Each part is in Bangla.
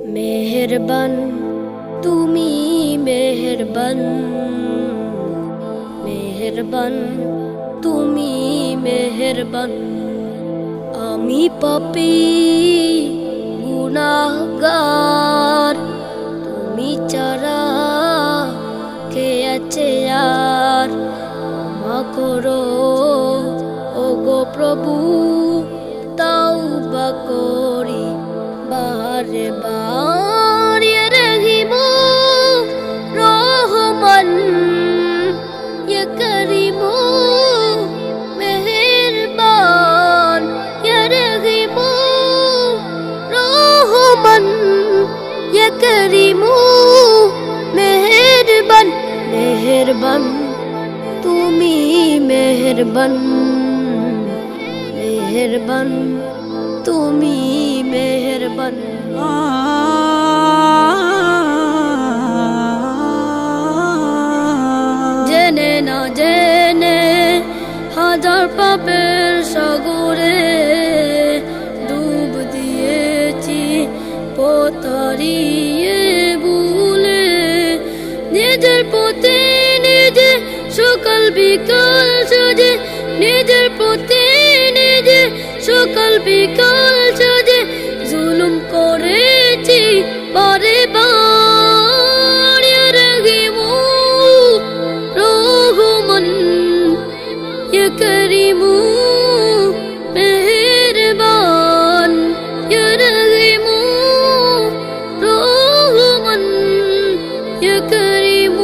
মেহেরবান তুমি মেহেরবান, মেহেরবান তুমি মেহেরবান। আমি পাপী গুনাহগার, তুমি ছাড়া কে আছে আর? ক্ষমা করো ওগো প্রভু, তাওবা করি বারে বার। ইয়া রহিম রহমান, ইয়া করিম মেহেরবান। ইয়া রহিম রহমান, ইয়া করিম মেহেরবান। মেহেরবান তুমি মেহেরবান, মেহেরবান তুমি মেহেরবান। জেনে না জেনে হাজার পাপের সাগরে ডুব দিয়েছি, পথ হারিয়ে ভুলে। নিজের পথে নিজে সকাল বিকাল সাজে, নিজের পথে নিজে সকাল বিকাল সাজে জুলুম করেছি বারে বার। ইয়া রহিম রহমান, ইয়া করিম মেহেরবান। ইয়া রহিম রহমান, ইয়া করিম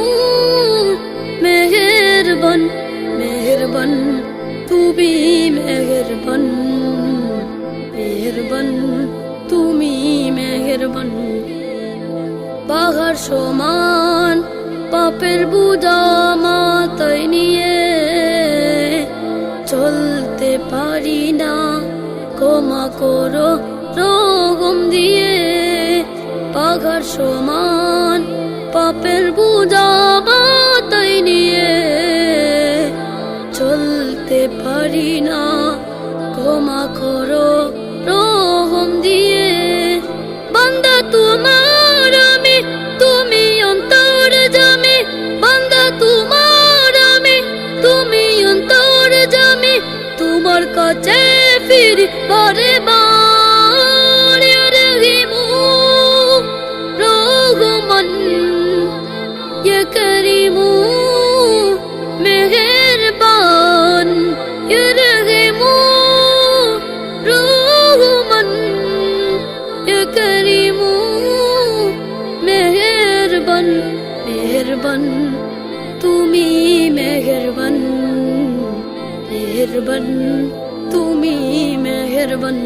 মেহেরবান। মেহেরবান তুমি মেহেরবান, মেহেরবান তুমি মেহেরবান। পাহাড় সমান পাপের বোঝা মাথায় নিয়ে চলতে পারি না, ক্ষমা করো রহম দিয়ে। পাহাড় সমান পাপের বোঝা মাথায় নিয়ে চলতে পারি না, ক্ষমা করো রহম দিয়ে। বান্দা তোমার আমি, তুমি অন্তর্যামী। বান্দা তোমার আমি, তুমি অন্তর্যামী। তোমার কাছে ফিরি বারে বার। ইয়া রহিম রহমান, ইয়া করিম মেহেরবান। ইয়া রহিম রহমান, ইয়া করিম মেহেরবান। মেহেরবান তুমি মেহেরবান, মেহেরবান তুমি মেহেরবান।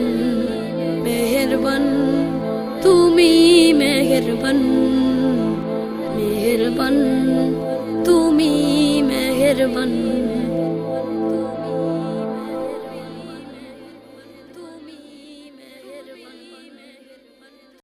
মেহেরবান তুমি মেহেরবান, মেহেরবান তুমি মেহেরবান।